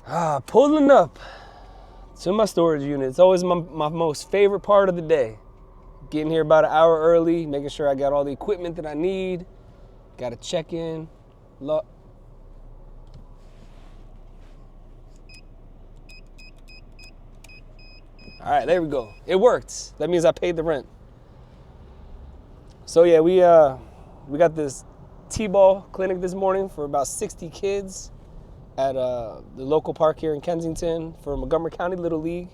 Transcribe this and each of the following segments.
Pulling up to my storage unit. It's always my most favorite part of the day. Getting here about an hour early, making sure I got all the equipment that I need. Got to check in. All right, there we go. It worked. That means I paid the rent. So yeah, we got this T-ball clinic this morning for about 60 kids at the local park here in Kensington for Montgomery County Little League.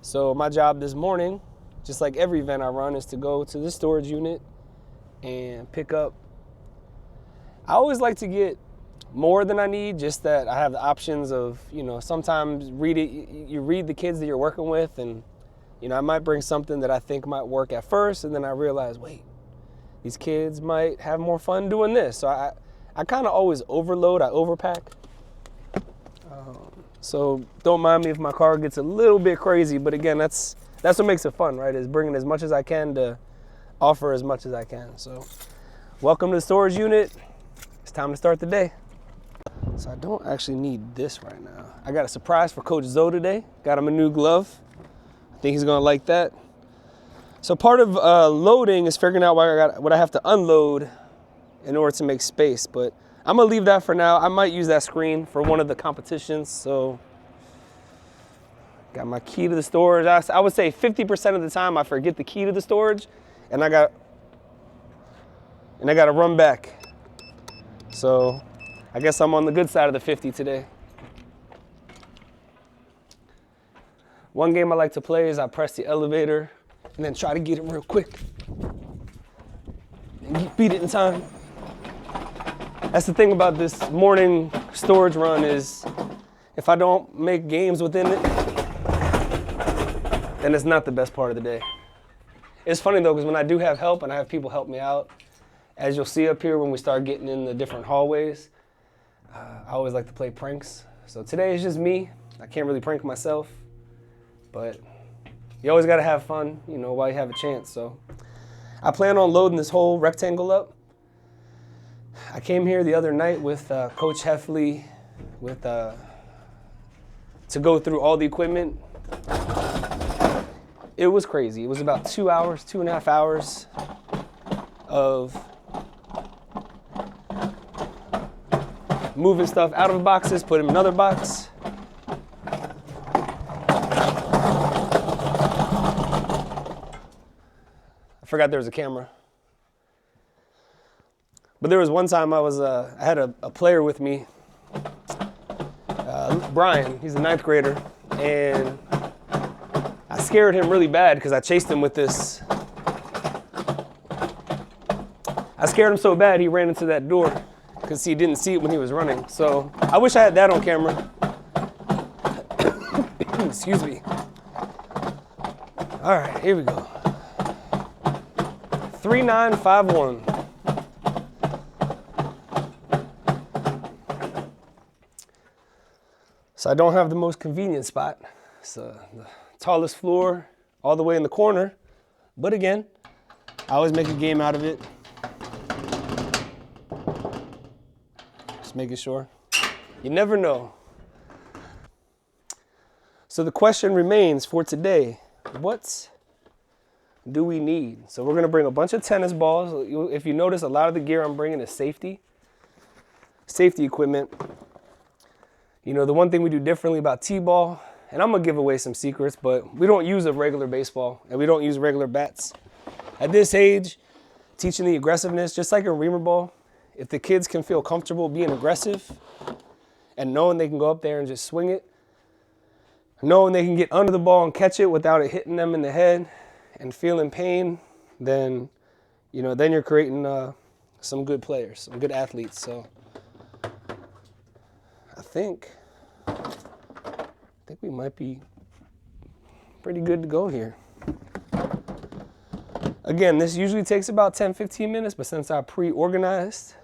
So my job this morning, just like every event I run, is to go to the storage unit and pick up. I always like to get more than I need, just that I have the options of, sometimes you read the kids that you're working with, and, I might bring something that I think might work at first, and then I realize, wait, these kids might have more fun doing this. So I kind of always overload, I overpack. So don't mind me if my car gets a little bit crazy, but again, that's what makes it fun, right? Is bringing as much as I can to offer as much as I can. So welcome to the storage unit. It's time to start the day. So I don't actually need this right now. I got a surprise for Coach Zoe today. Got him a new glove. I think he's gonna like that. So part of loading is figuring out what I have to unload in order to make space, but I'm gonna leave that for now. I might use that screen for one of the competitions. So got my key to the storage. I would say 50% of the time I forget the key to the storage, and I got to run back. So I guess I'm on the good side of the 50 today. One game I like to play is I press the elevator and then try to get it real quick and beat it in time. That's the thing about this morning storage run is if I don't make games within it, then it's not the best part of the day. It's funny though, because when I do have help and I have people help me out, as you'll see up here when we start getting in the different hallways, I always like to play pranks. So today is just me. I can't really prank myself, but you always gotta have fun, while you have a chance. So I plan on loading this whole rectangle up. I came here the other night with Coach Heffley to go through all the equipment. It was crazy. It was about 2.5 hours of moving stuff out of boxes, put in another box. I forgot there was a camera. But there was one time I had a player with me, Brian, he's a 9th grader, and I scared him really bad because I chased him with this. I scared him so bad he ran into that door because he didn't see it when he was running. So I wish I had that on camera. Excuse me. All right, here we go. 3951. So I don't have the most convenient spot. It's the tallest floor all the way in the corner. But again, I always make a game out of it. Just making sure. You never know. So the question remains for today, what do we need? So we're gonna bring a bunch of tennis balls. If you notice, a lot of the gear I'm bringing is safety equipment. The one thing we do differently about T-ball, and I'm gonna give away some secrets, but we don't use a regular baseball and we don't use regular bats. At this age, teaching the aggressiveness, just like a reamer ball, if the kids can feel comfortable being aggressive and knowing they can go up there and just swing it, knowing they can get under the ball and catch it without it hitting them in the head and feeling pain, then, then you're creating some good players, some good athletes. So I think we might be pretty good to go here. Again, this usually takes about 10-15 minutes, but since I pre-organized,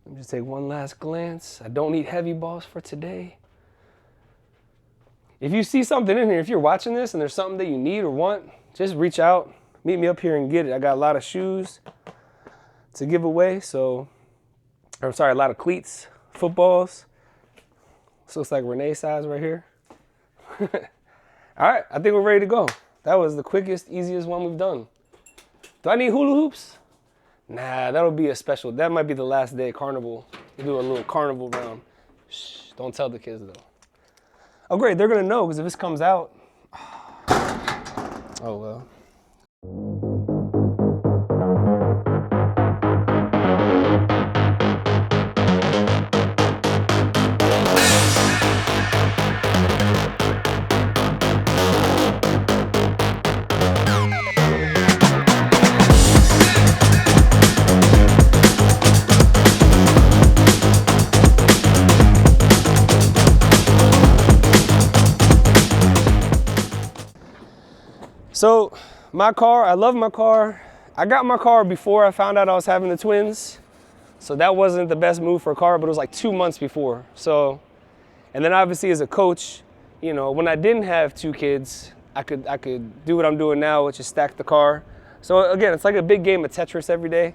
let me just take one last glance. I don't need heavy balls for today. If you see something in here, if you're watching this and there's something that you need or want, just reach out, meet me up here and get it. I got a lot of shoes to give away, a lot of cleats, footballs, This looks like Renee size right here. All right, I think we're ready to go. That was the quickest, easiest one we've done. Do I need hula hoops? Nah, that'll be a special. That might be the last day carnival. We'll do a little carnival round. Shh, don't tell the kids though. Oh great, they're gonna know because if this comes out, oh well. So my car, I love my car. I got my car before I found out I was having the twins. So that wasn't the best move for a car, but it was like 2 months before. So, and then obviously as a coach, you know, when I didn't have 2 kids, I could do what I'm doing now, which is stack the car. So again, it's like a big game of Tetris every day.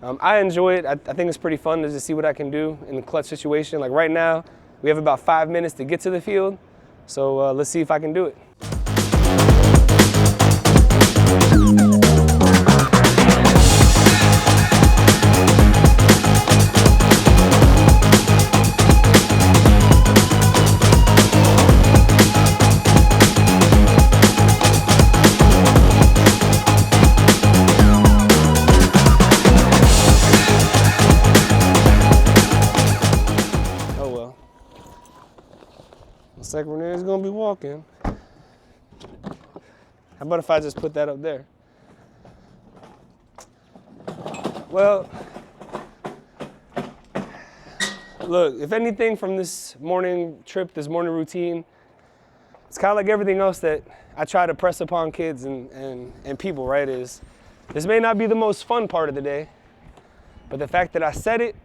I enjoy it. I think it's pretty fun to just see what I can do in the clutch situation. Like right now, we have about 5 minutes to get to the field. So let's see if I can do it. Looks like Renee's gonna be walking. How about if I just put that up there? Well, look, if anything from this morning trip, this morning routine, it's kind of like everything else that I try to press upon kids and people, right? Is this may not be the most fun part of the day, but the fact that I said it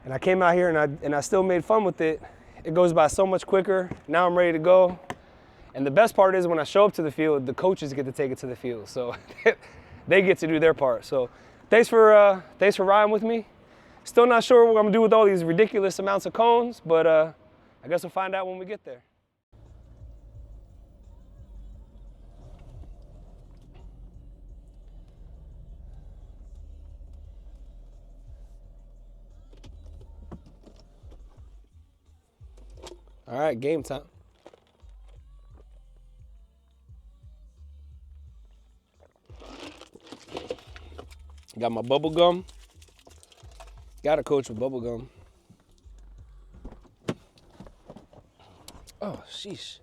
and I came out here and I still made fun with it, it goes by so much quicker. Now I'm ready to go. And the best part is when I show up to the field, the coaches get to take it to the field. So they get to do their part. So thanks for riding with me. Still not sure what I'm gonna do with all these ridiculous amounts of cones, but I guess we'll find out when we get there. All right, game time. Got my bubble gum. Got a coach with bubble gum. Oh, sheesh.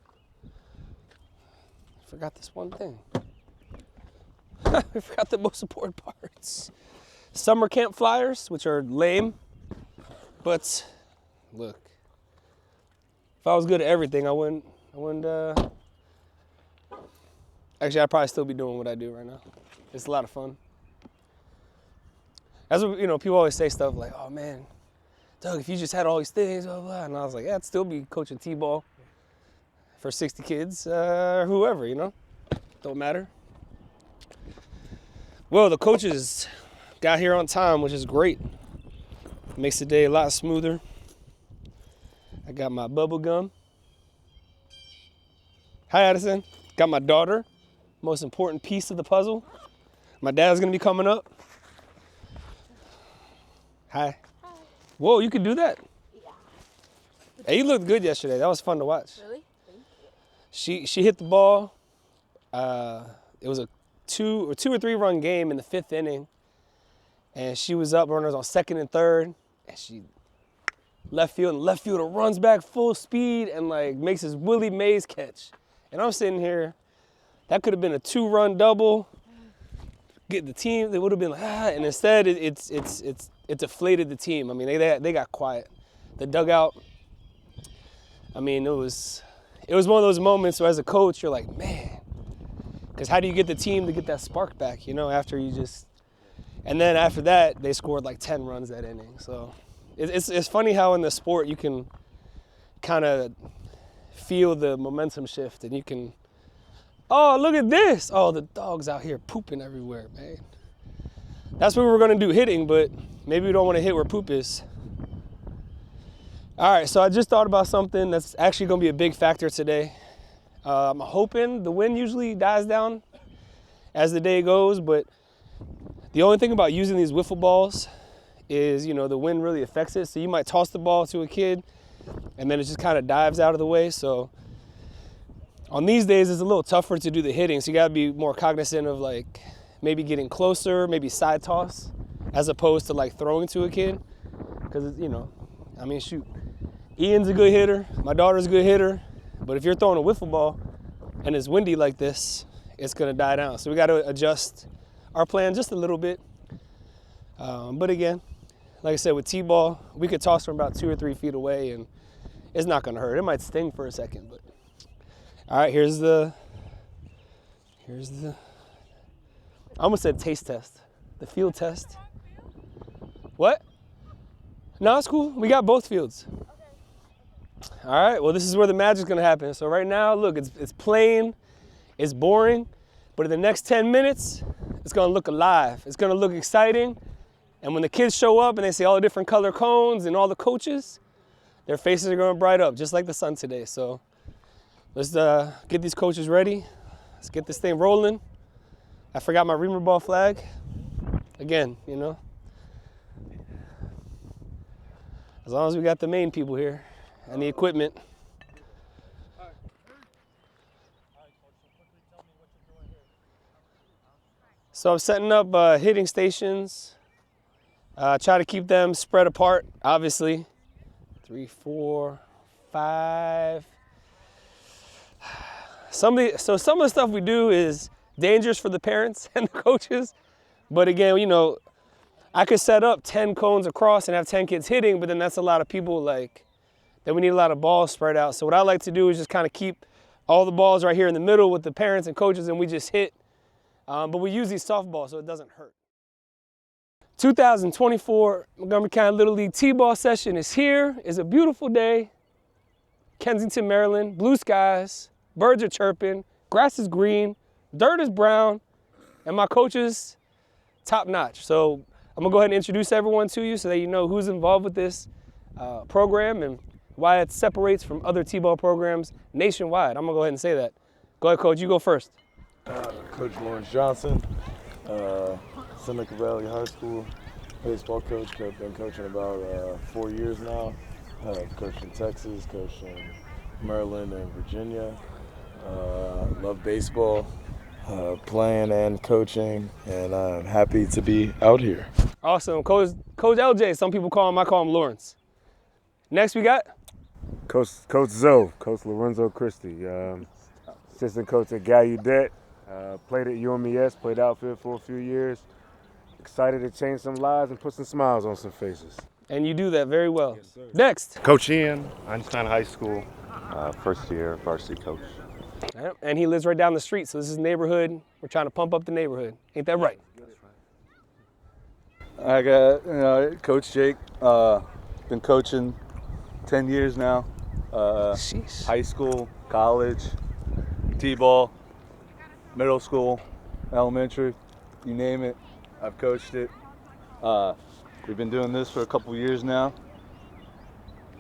Forgot this one thing. I forgot the most important parts. Summer camp flyers, which are lame, but look. If I was good at everything, I wouldn't, actually, I'd probably still be doing what I do right now. It's a lot of fun. That's what, you know, people always say stuff like, oh man, Doug, if you just had all these things, blah, blah. And I was like, yeah, I'd still be coaching T-ball for 60 kids, or whoever, you know, don't matter. Well, the coaches got here on time, which is great. Makes the day a lot smoother. I got my bubble gum. Hi, Addison. Got my daughter. Most important piece of the puzzle. My dad's gonna be coming up. Hi. Hi. Whoa, you can do that? Yeah. Hey, you looked good yesterday. That was fun to watch. Really? Thank you. She hit the ball. It was a two or three run game in the 5th inning. And she was up, runners on 2nd and 3rd. And she left fielder runs back full speed and like makes his Willie Mays catch. And I'm sitting here, that could have been a 2-run double. Get the team, they would have been like, and instead it deflated the team. I mean, they got quiet. The dugout, I mean, it was one of those moments where as a coach, you're like, man, because how do you get the team to get that spark back, you know, after you just, and then after that, they scored like 10 runs that inning. So it's funny how in the sport you can kind of feel the momentum shift and you can, oh, look at this. Oh, the dog's out here pooping everywhere, man. That's what we were going to do, hitting, but maybe we don't want to hit where poop is. All right, so I just thought about something that's actually going to be a big factor today. I'm hoping the wind usually dies down as the day goes, but the only thing about using these wiffle balls is, the wind really affects it. So you might toss the ball to a kid and then it just kind of dives out of the way. So on these days, it's a little tougher to do the hitting. So you got to be more cognizant of like maybe getting closer, maybe side toss, as opposed to like throwing to a kid. Because, shoot, Ian's a good hitter. My daughter's a good hitter. But if you're throwing a wiffle ball and it's windy like this, it's going to die down. So we got to adjust our plan just a little bit. But again, like I said, with T-ball, we could toss from about 2 or 3 feet away and it's not going to hurt. It might sting for a second, but all right, here's the I almost said taste test, the field test. What? No, it's cool. We got both fields. All right, well, this is where the magic's gonna happen. So right now, look, it's plain, it's boring, but in the next 10 minutes, it's gonna look alive. It's gonna look exciting. And when the kids show up and they see all the different color cones and all the coaches, their faces are gonna bright up, just like the sun today. So let's get these coaches ready. Let's get this thing rolling. I forgot my reamer ball flag. Again, as long as we got the main people here and the equipment. So I'm setting up hitting stations. Try to keep them spread apart, obviously. 3, 4, 5. Some of the stuff we do is dangerous for the parents and the coaches. But again, I could set up 10 cones across and have 10 kids hitting, but then that's a lot of people, then we need a lot of balls spread out. So what I like to do is just kind of keep all the balls right here in the middle with the parents and coaches, and we just hit. But we use these softballs so it doesn't hurt. 2024 Montgomery County Little League T-ball session is here. It's a beautiful day. Kensington, Maryland, blue skies, birds are chirping, grass is green, dirt is brown, and my coaches, top notch. So I'm gonna go ahead and introduce everyone to you so that you know who's involved with this program and why it separates from other T-ball programs nationwide. I'm gonna go ahead and say that. Go ahead, Coach, you go first. Coach Lawrence Johnson, Seneca Valley High School baseball coach. I've been coaching about 4 years now. Coached in Texas, coached in Maryland and Virginia. Love baseball, playing and coaching, and I'm happy to be out here. Awesome. Coach LJ, some people call him, I call him Lawrence. Next we got? Coach Zoe, Coach Lorenzo Christie, assistant coach at Gallaudet. Played at UMES, played outfield for a few years. Excited to change some lives and put some smiles on some faces. And you do that very well. Yes, sir. Next. Coach Ian, Einstein High School. First year varsity coach. Yep. And he lives right down the street, so this is neighborhood. We're trying to pump up the neighborhood. Ain't that right? I got Coach Jake. Been coaching 10 years now. Sheesh. High school, college, T-ball, middle school, elementary, you name it. I've coached it. We've been doing this for a couple years now.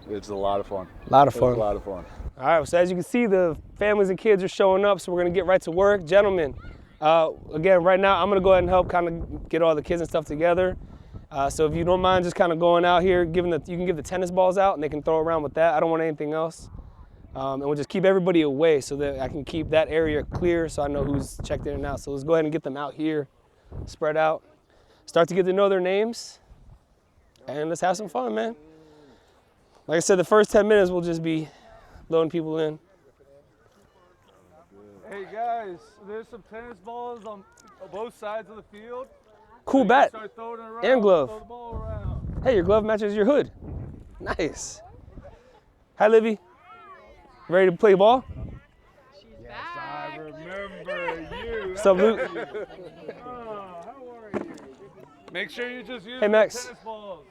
It's a lot of fun. A lot of fun. It's a lot of fun. All right, so as you can see, the families and kids are showing up, so we're gonna get right to work. Gentlemen, again, right now, I'm gonna go ahead and help kind of get all the kids and stuff together. So if you don't mind just kind of going out here, you can give the tennis balls out and they can throw around with that. I don't want anything else. And we'll just keep everybody away so that I can keep that area clear so I know who's checked in and out. So let's go ahead and get them out here, spread out, start to get to know their names, and let's have some fun, man. Like I said, the first 10 minutes will just be loading people in. Hey guys, there's some tennis balls on both sides of the field. Cool bat Start throwing it around, and glove. throw the ball around. Hey, your glove matches your hood. Nice. Hi, Livy. Ready to play ball? I remember you. What's up, Luke? How are you? Make sure you just use Hey, Max. the tennis balls.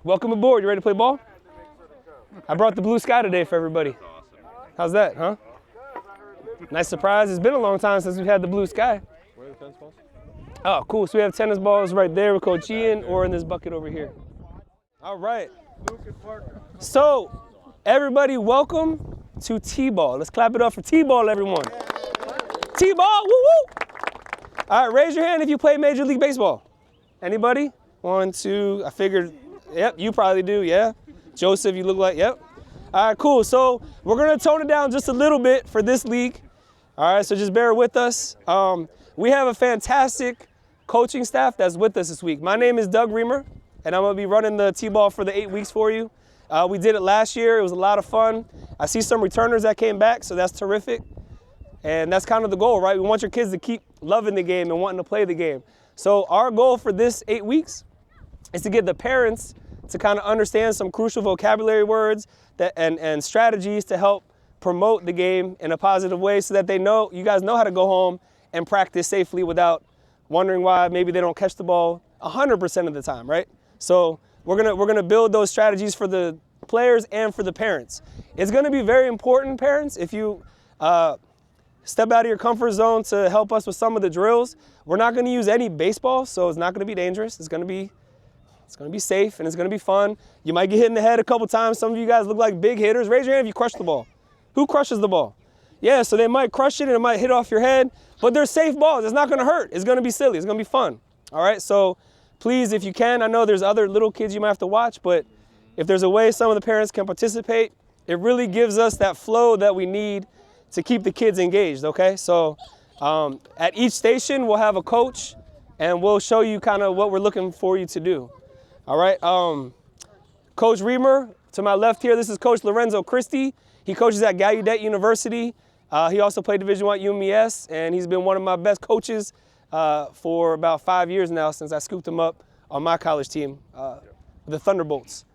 Welcome aboard. You ready to play ball? I brought the blue sky today for everybody. How's that, huh? Nice surprise. It's been a long time since we've had the blue sky. Where are the tennis balls? Oh, cool. So we have tennis balls right there with Coach Ian or in this bucket over here. All right. So, everybody, welcome to T-ball. Let's clap it up for T-ball, everyone. T-ball, woo woo. All right, raise your hand if you play Major League Baseball. Anybody? 1, 2. I figured. Yep, you probably do. Yeah. Joseph, you look like. Yep. All right, cool. So we're gonna tone it down just a little bit for this league. All right, so just bear with us. We have a fantastic coaching staff that's with us this week. My name is Doug Reamer, and I'm gonna be running the T-ball for the 8 weeks for you. We did it last year. It was a lot of fun. I see some returners that came back, so that's terrific. And that's kind of the goal, right? We want your kids to keep loving the game and wanting to play the game. So our goal for this 8 weeks is to get the parents to kind of understand some crucial vocabulary words and strategies to help promote the game in a positive way so that you guys know how to go home and practice safely without wondering why maybe they don't catch the ball 100% of the time, right? So we're gonna build those strategies for the players and for the parents. It's gonna be very important, parents, if you step out of your comfort zone to help us with some of the drills. We're not gonna use any baseball, so it's not gonna be dangerous. It's gonna be safe and it's gonna be fun. You might get hit in the head a couple times. Some of you guys look like big hitters. Raise your hand if you crush the ball. Who crushes the ball? Yeah, so they might crush it and it might hit off your head, but they're safe balls. It's not gonna hurt. It's gonna be silly. It's gonna be fun. All right, so please, if you can, I know there's other little kids you might have to watch, but if there's a way some of the parents can participate, it really gives us that flow that we need to keep the kids engaged, okay? So at each station, we'll have a coach and we'll show you kind of what we're looking for you to do. All right, Coach Reamer, to my left here, this is Coach Lorenzo Christie. He coaches at Gallaudet University. He also played Division I UMES, and he's been one of my best coaches for about 5 years now since I scooped him up on my college team, the Thunderbolts.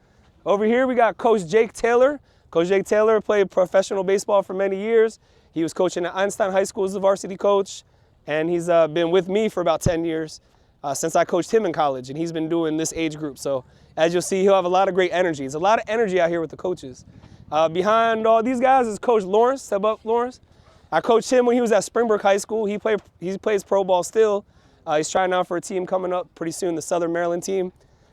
Over here, we got Coach Jake Taylor. Coach Jake Taylor played professional baseball for many years. He was coaching at Einstein High School as a varsity coach, and he's been with me for about 10 years since I coached him in college, and he's been doing this age group. So as you'll see, he'll have a lot of great energy. There's a lot of energy out here with the coaches. Behind all these guys is Coach Lawrence. Step up, Lawrence. I coached him when he was at Springbrook High School. He plays pro ball still. He's trying out for a team coming up pretty soon, the Southern Maryland team.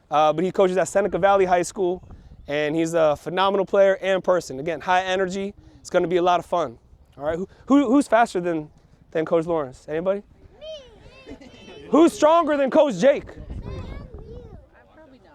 But he coaches at Seneca Valley High School, and he's a phenomenal player and person. Again, high energy. It's going to be a lot of fun. All right, who's faster than Coach Lawrence? Anybody? Me. Who's stronger than Coach Jake?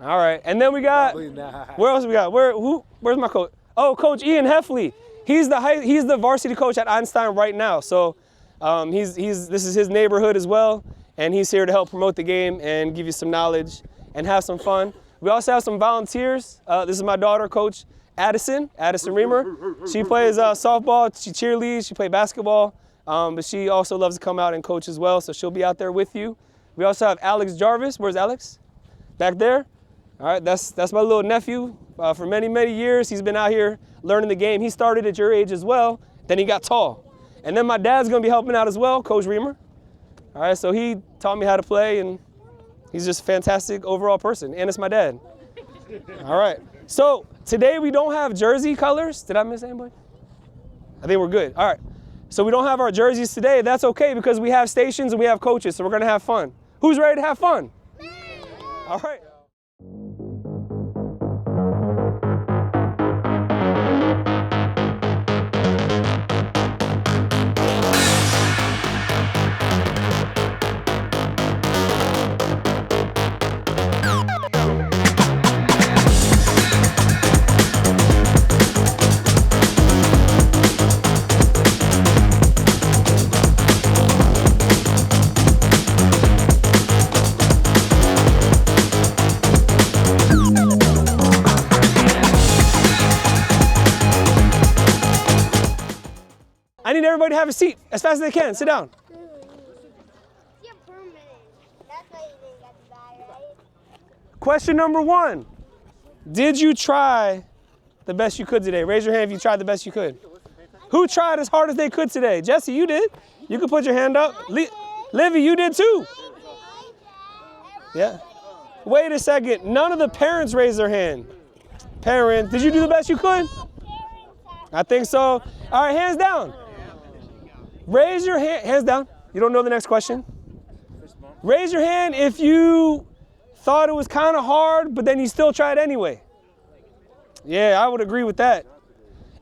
All right, and then we got, where else we got? Where's my coach? Oh, Coach Ian Heffley. He's the varsity coach at Einstein right now. So this is his neighborhood as well, and he's here to help promote the game and give you some knowledge and have some fun. We also have some volunteers. This is my daughter, Coach Addison Reamer. She plays softball, she cheerleads, she plays basketball, but she also loves to come out and coach as well, so she'll be out there with you. We also have Alex Jarvis. Where's Alex? Back there. All right, that's my little nephew. For many, many years, he's been out here learning the game. He started at your age as well, then he got tall. And then my dad's gonna be helping out as well, Coach Reamer. All right, so he taught me how to play, and he's just a fantastic overall person, and it's my dad. All right, so today we don't have jersey colors. Did I miss anybody? I think we're good. All right, so we don't have our jerseys today. That's okay because we have stations and we have coaches, so we're gonna have fun. Who's ready to have fun? All right. I need everybody to have a seat as fast as they can. Sit down. Question number 1. Did you try the best you could today? Raise your hand if you tried the best you could. Who tried as hard as they could today? Jesse, you did. You can put your hand up. Livy, you did too. Yeah. Wait a second. None of the parents raised their hand. Parents, did you do the best you could? I think so. All right, hands down. Raise your hand, hands down. You don't know the next question? Raise your hand if you thought it was kind of hard, but then you still tried anyway. Yeah, I would agree with that.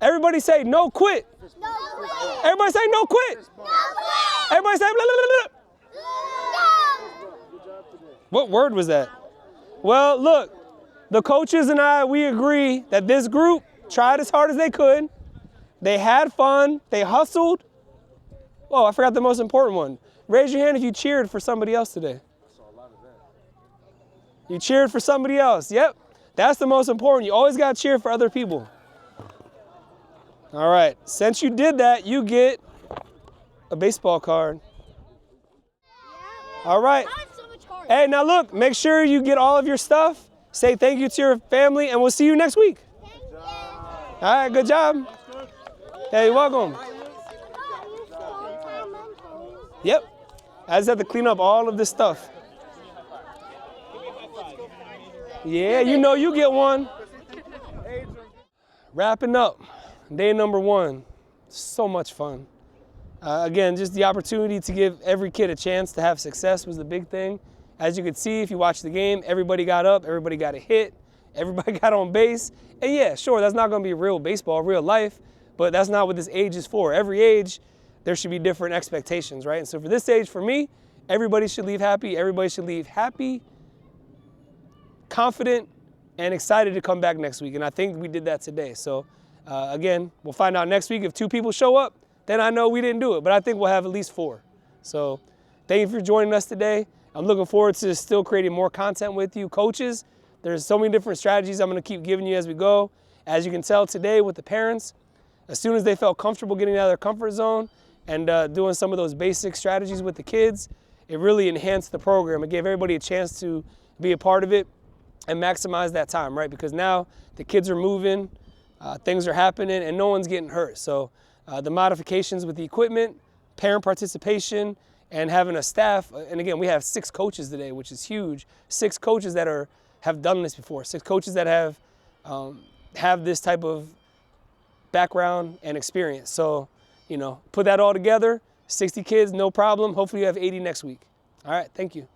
Everybody say no quit. No quit. Everybody say no quit. No quit. Everybody say blah, blah, blah, blah. No. What word was that? Well, look, the coaches and I, we agree that this group tried as hard as they could. They had fun. They hustled. Oh, I forgot the most important one. Raise your hand if you cheered for somebody else today. You cheered for somebody else. Yep. That's the most important. You always got to cheer for other people. All right. Since you did that, you get a baseball card. All right. Hey, now look, make sure you get all of your stuff. Say thank you to your family, and we'll see you next week. All right, good job. Hey, you're welcome. Yep. I just have to clean up all of this stuff. Yeah, you know you get one. Wrapping up, day number 1. So much fun. Again, just the opportunity to give every kid a chance to have success was the big thing. As you could see, if you watch the game, everybody got up, everybody got a hit, everybody got on base. And yeah, sure, that's not gonna be real baseball, real life, but that's not what this age is for. Every age, there should be different expectations, right? And so for this age, for me, everybody should leave happy. Everybody should leave happy, confident, and excited to come back next week. And I think we did that today. So again, we'll find out next week. If 2 people show up, then I know we didn't do it, but I think we'll have at least 4. So thank you for joining us today. I'm looking forward to still creating more content with you. Coaches, there's so many different strategies I'm gonna keep giving you as we go. As you can tell today with the parents, as soon as they felt comfortable getting out of their comfort zone and doing some of those basic strategies with the kids, it really enhanced the program. It gave everybody a chance to be a part of it and maximize that time, right? Because now the kids are moving, things are happening, and no one's getting hurt. So the modifications with the equipment, parent participation, and having a staff, and again, we have 6 coaches today, which is huge. 6 coaches that have done this before. 6 coaches that have this type of background and experience. So, you know, put that all together, 60 kids, no problem. Hopefully you have 80 next week. All right, thank you.